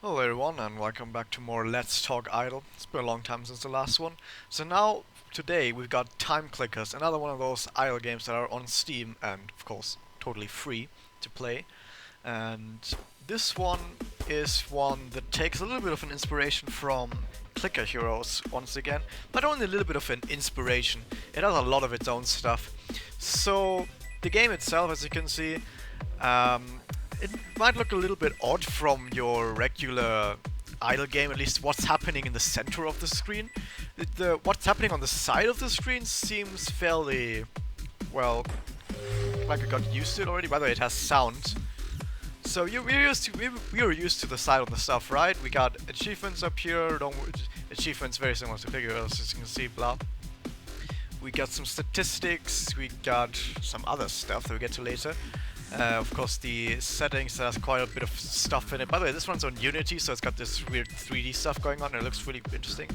Hello everyone and welcome back to more Let's Talk Idle. It's been a long time since the last one. So now, today we've got Time Clickers, another one of those idle games that are on Steam and of course totally free to play. And this one is one that takes a little bit of an inspiration from Clicker Heroes once again, but only a little bit of an inspiration. It has a lot of its own stuff. So the game itself, as you can see, it might look a little bit odd from your regular idle game, at least what's happening in the center of the screen. What's happening on the side of the screen seems fairly, well, like I got used to it already. By the way, it has sound. So we were used to the side of the stuff, right? We got achievements up here, achievements very similar to figures, as you can see, blah. We got some statistics, we got some other stuff that we get to later. Of course, the settings has quite a bit of stuff in it. By the way, this one's on Unity, so it's got this weird 3D stuff going on, and it looks really interesting.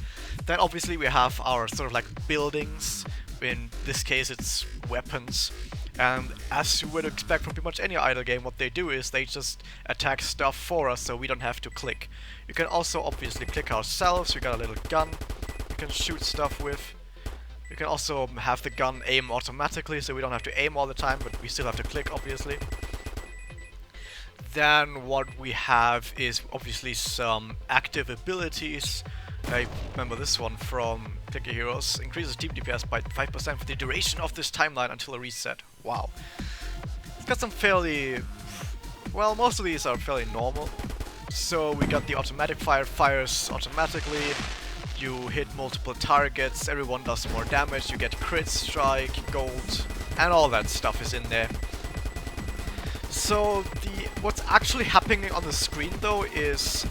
Then obviously we have our sort of like buildings. In this case, it's weapons. And as you would expect from pretty much any idle game, what they do is they just attack stuff for us, so we don't have to click. You can also obviously click ourselves. We got a little gun you can shoot stuff with. You can also have the gun aim automatically, so we don't have to aim all the time, but we still have to click, obviously. Then what we have is obviously some active abilities. I remember this one from Clicker Heroes. Increases team DPS by 5% for the duration of this timeline until a reset. Wow. It's got some fairly... well, most of these are fairly normal. So we got the automatic fire, fires automatically. You hit multiple targets, everyone does more damage, you get crit strike, gold, and all that stuff is in there. So what's actually happening on the screen though is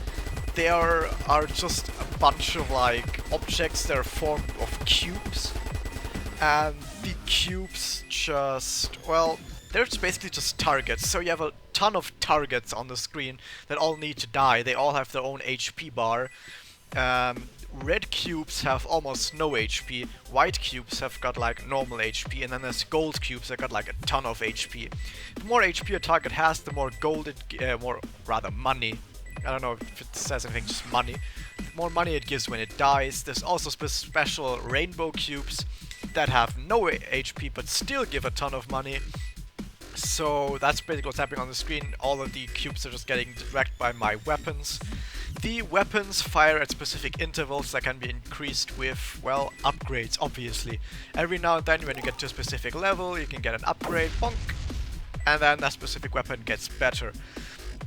there are just a bunch of like objects that are formed of cubes, and the cubes just, well, they're basically just targets. So you have a ton of targets on the screen that all need to die. They all have their own HP bar. Red cubes have almost no HP, white cubes have got like normal HP, and then there's gold cubes that got like a ton of HP. The more HP a target has, the more gold more rather money. I don't know if it says anything, just money. The more money it gives when it dies. There's also special rainbow cubes that have no HP but still give a ton of money. So that's basically what's happening on the screen. All of the cubes are just getting wrecked by my weapons. The weapons fire at specific intervals that can be increased with, well, upgrades, obviously. Every now and then when you get to a specific level, you can get an upgrade, bonk, and then that specific weapon gets better.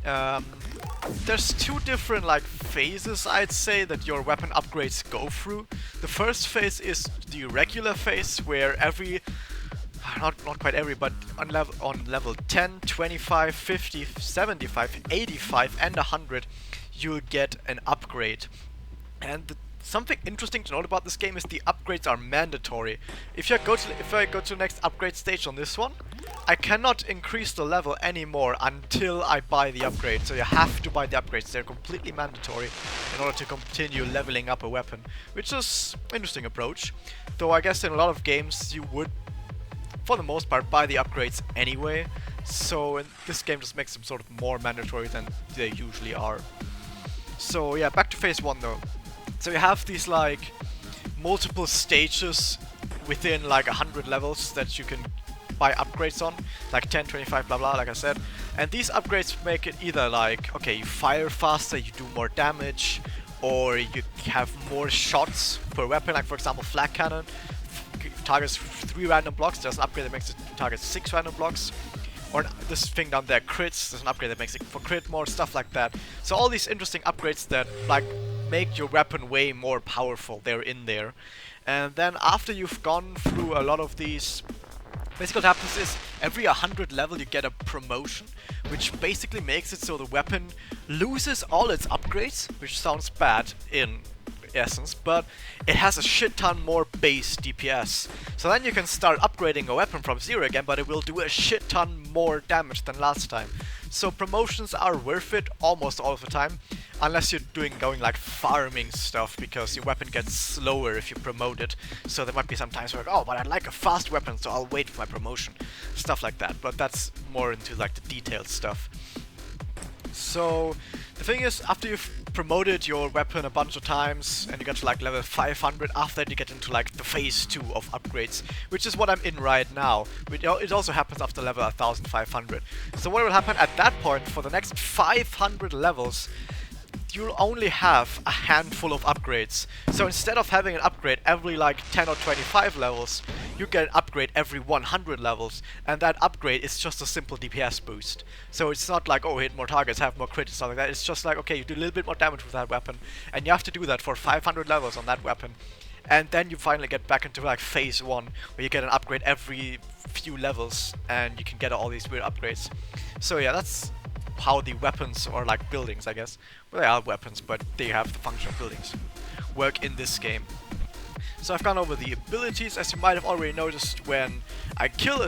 There's two different like phases, I'd say, that your weapon upgrades go through. The first phase is the regular phase, where every... not quite every, but on level 10, 25, 50, 75, 85, and 100, you'll get an upgrade. And something interesting to note about this game is the upgrades are mandatory. If I go to the next upgrade stage on this one, I cannot increase the level anymore until I buy the upgrade. So you have to buy the upgrades. They're completely mandatory in order to continue leveling up a weapon, which is an interesting approach. Though I guess in a lot of games you would, for the most part, buy the upgrades anyway. So in this game just makes them sort of more mandatory than they usually are. So yeah, back to phase 1 though. So you have these like multiple stages within like 100 levels that you can buy upgrades on, like 10, 25, blah blah, like I said. And these upgrades make it either like, okay, you fire faster, you do more damage, or you have more shots per weapon, like for example flak cannon targets 3 random blocks. There's an upgrade that makes it target 6 random blocks. Or this thing down there, crits, there's an upgrade that makes it for crit more, stuff like that. So all these interesting upgrades that like make your weapon way more powerful, they're in there. And then after you've gone through a lot of these, basically what happens is every 100 level you get a promotion, which basically makes it so the weapon loses all its upgrades, which sounds bad in essence, but it has a shit ton more base DPS. So then you can start upgrading a weapon from 0 again, but it will do a shit ton more damage than last time. So promotions are worth it almost all of the time, unless you're going like farming stuff, because your weapon gets slower if you promote it. So there might be some times where, oh, but I like a fast weapon, so I'll wait for my promotion. Stuff like that, but that's more into like the detailed stuff. So the thing is, after you've promoted your weapon a bunch of times and you get to like level 500, after that you get into like the phase 2 of upgrades, which is what I'm in right now. It also happens after level 1500. So what will happen at that point, for the next 500 levels, you'll only have a handful of upgrades. So instead of having an upgrade every like 10 or 25 levels, you get an upgrade every 100 levels, and that upgrade is just a simple DPS boost. So it's not like, oh, hit more targets, have more crit, stuff like that. It's just like, okay, you do a little bit more damage with that weapon, and you have to do that for 500 levels on that weapon. And then you finally get back into like phase 1, where you get an upgrade every few levels, and you can get all these weird upgrades. So yeah, that's how the weapons, or like buildings, I guess. Well, they are weapons, but they have the function of buildings, work in this game. So I've gone over the abilities. As you might have already noticed, when I kill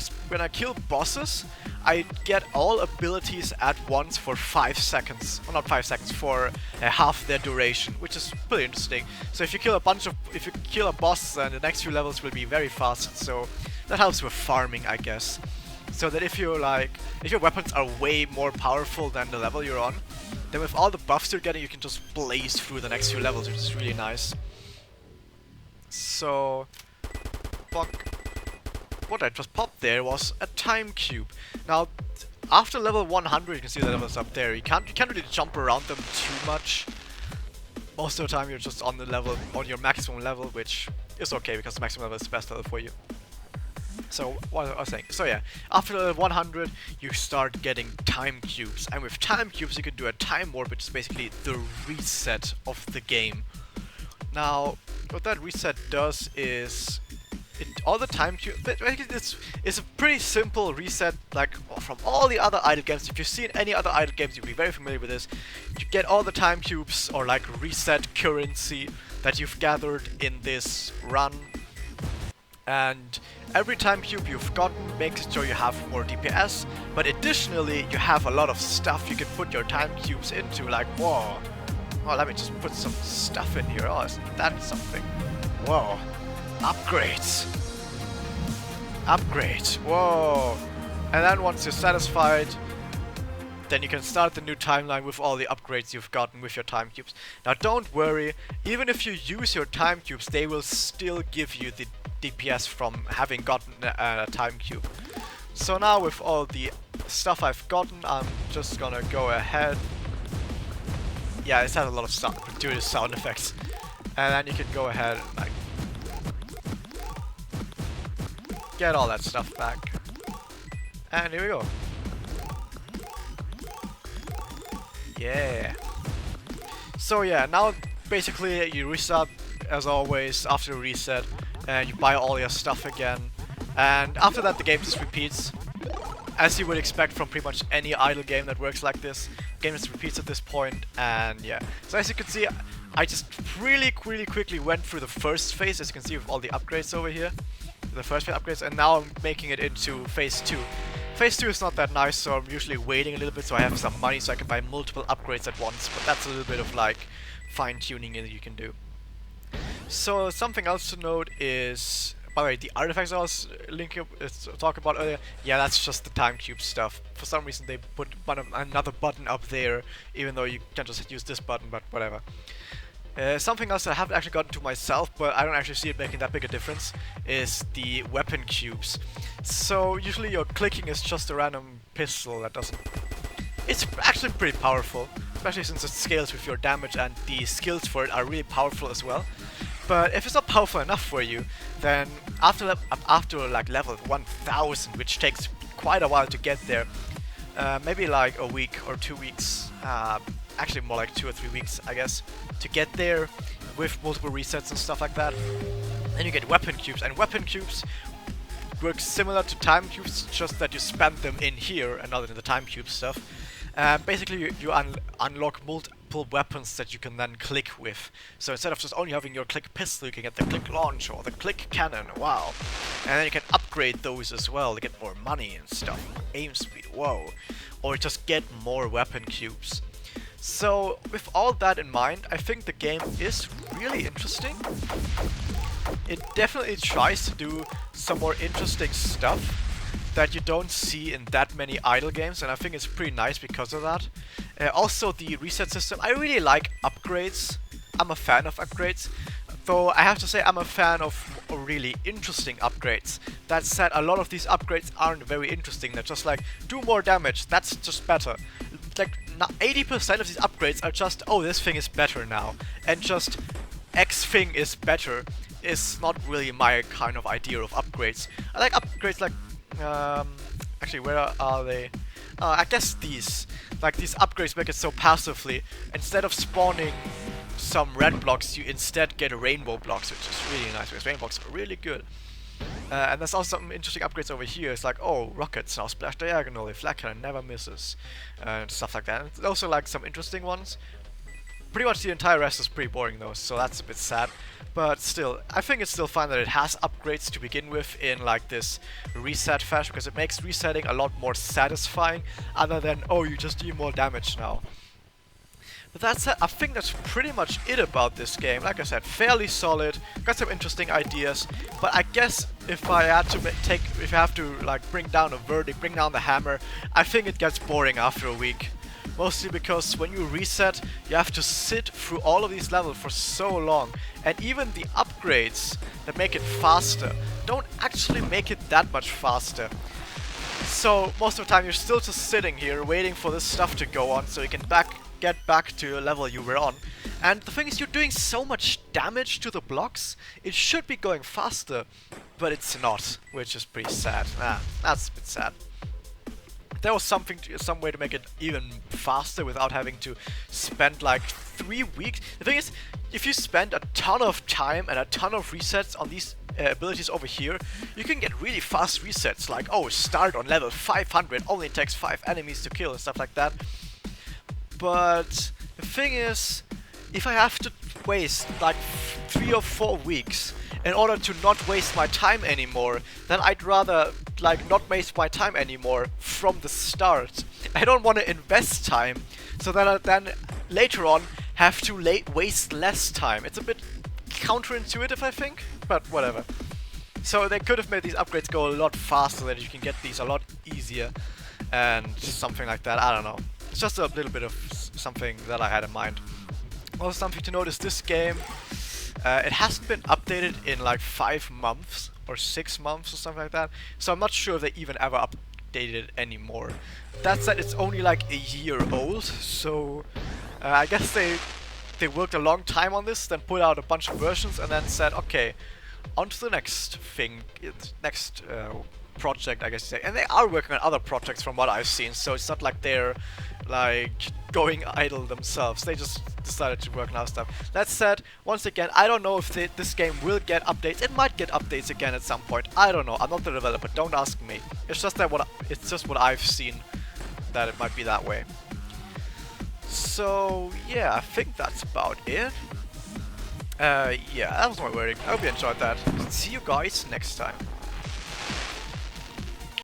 bosses, I get all abilities at once for 5 seconds. Well, not 5 seconds, for half their duration, which is pretty interesting. So if you kill a boss, then the next few levels will be very fast. So that helps with farming, I guess. So that if your weapons are way more powerful than the level you're on, then with all the buffs you're getting, you can just blaze through the next few levels, which is really nice. So, what I just popped there was a time cube. Now, after level 100, you can see the levels up there. You can't really jump around them too much. Most of the time, you're just on your maximum level, which is okay because the maximum level is the best level for you. So, what I was saying. So yeah, after level 100, you start getting time cubes. And with time cubes, you can do a time warp, which is basically the reset of the game. Now, what that reset does is, all the time cubes, it's a pretty simple reset, like from all the other idle games. If you've seen any other idle games, you'll be very familiar with this. You get all the time cubes, or like reset currency, that you've gathered in this run. And every time cube you've gotten makes sure you have more DPS, but additionally you have a lot of stuff you can put your time cubes into, like, whoa, oh, let me just put some stuff in here, oh, isn't that something? Whoa, upgrades, whoa. And then once you're satisfied, then you can start the new timeline with all the upgrades you've gotten with your time cubes. Now don't worry, even if you use your time cubes, they will still give you the DPS from having gotten a time cube. So now with all the stuff I've gotten, I'm just gonna go ahead. Yeah, it's had a lot of gratuitous sound effects. And then you can go ahead and like get all that stuff back. And here we go. Yeah. So yeah, now basically you restart as always after a reset, and you buy all your stuff again. And after that the game just repeats, as you would expect from pretty much any idle game that works like this. The game just repeats at this point, and yeah. So as you can see, I just really quickly went through the first phase, as you can see with all the upgrades over here. The first phase upgrades, and now I'm making it into phase 2. Phase 2 is not that nice, so I'm usually waiting a little bit so I have some money so I can buy multiple upgrades at once, but that's a little bit of like fine-tuning that you can do. So something else to note is, by the way, the artifacts I was talking about earlier, yeah, that's just the time cube stuff. For some reason they put another button up there, even though you can just use this button, but whatever. Something else that I haven't actually gotten to myself, but I don't actually see it making that big a difference, is the weapon cubes. So usually your clicking is just a random pistol that doesn't... It's actually pretty powerful, especially since it scales with your damage, and the skills for it are really powerful as well. But if it's not powerful enough for you, then after like level 1000, which takes quite a while to get there, maybe like a week or 2 weeks, actually more like 2 or 3 weeks, I guess, to get there with multiple resets and stuff like that. Then you get weapon cubes, and weapon cubes work similar to time cubes, just that you spend them in here and not in the time cube stuff. Basically, you unlock multiple weapons that you can then click with. So instead of just only having your click pistol, you can get the click launcher or the click cannon. Wow! And then you can upgrade those as well to get more money and stuff, aim speed. Whoa! Or just get more weapon cubes. So with all that in mind, I think the game is really interesting. It definitely tries to do some more interesting stuff. that you don't see in that many idle games, and I think it's pretty nice because of that. Also, the reset system. I really like upgrades. I'm a fan of upgrades. Though I have to say I'm a fan of really interesting upgrades. That said, a lot of these upgrades aren't very interesting. They're just like, do more damage, that's just better. Like 80% of these upgrades are just, oh, this thing is better now. And just X thing is better is not really my kind of idea of upgrades. I like upgrades like, actually, where are they? I guess these. Like, these upgrades make it so passively. Instead of spawning some red blocks, you instead get rainbow blocks, which is really nice, because rainbow blocks are really good. And there's also some interesting upgrades over here. It's like, oh, rockets now splash diagonally, flak cannon never misses, and stuff like that. And it's also like some interesting ones. Pretty much the entire rest is pretty boring though, so that's a bit sad. But still, I think it's still fine that it has upgrades to begin with in like this reset fashion, because it makes resetting a lot more satisfying, other than, oh, you just do more damage now. But that said, I think that's pretty much it about this game. Like I said, fairly solid, got some interesting ideas, but I guess if I had to if I have to like bring down a verdict, bring down the hammer, I think it gets boring after a week. Mostly because when you reset, you have to sit through all of these levels for so long, and even the upgrades that make it faster don't actually make it that much faster. So most of the time you're still just sitting here waiting for this stuff to go on so you can get back to a level you were on. And the thing is, you're doing so much damage to the blocks, it should be going faster, but it's not, which is pretty sad. That's a bit sad. There was some way to make it even faster without having to spend like 3 weeks. The thing is, if you spend a ton of time and a ton of resets on these abilities over here, you can get really fast resets, like, oh, start on level 500, only takes 5 enemies to kill and stuff like that. But the thing is, if I have to waste like 3 or 4 weeks in order to not waste my time anymore, then I'd rather like not waste my time anymore from the start. I don't want to invest time so that I then later on have to waste less time. It's a bit counterintuitive, I think, but whatever. So they could have made these upgrades go a lot faster, that you can get these a lot easier and something like that. I don't know. It's just a little bit of something that I had in mind. Also, something to notice, this game, it hasn't been updated in like 5 months or 6 months or something like that, so I'm not sure if they even ever updated it anymore. That said, it's only like a year old, so I guess they worked a long time on this, then put out a bunch of versions and then said, okay, on to the next thing, next project, I guess you say. And they are working on other projects from what I've seen, so it's not like they're like going idle themselves. They just decided to work on other stuff. That said, once again, I don't know if this game will get updates. It might get updates again at some point. I don't know. I'm not the developer. Don't ask me. It's just that it's just what I've seen, that it might be that way. So yeah, I think that's about it. Yeah, that was my verdict. I hope you enjoyed that. See you guys next time.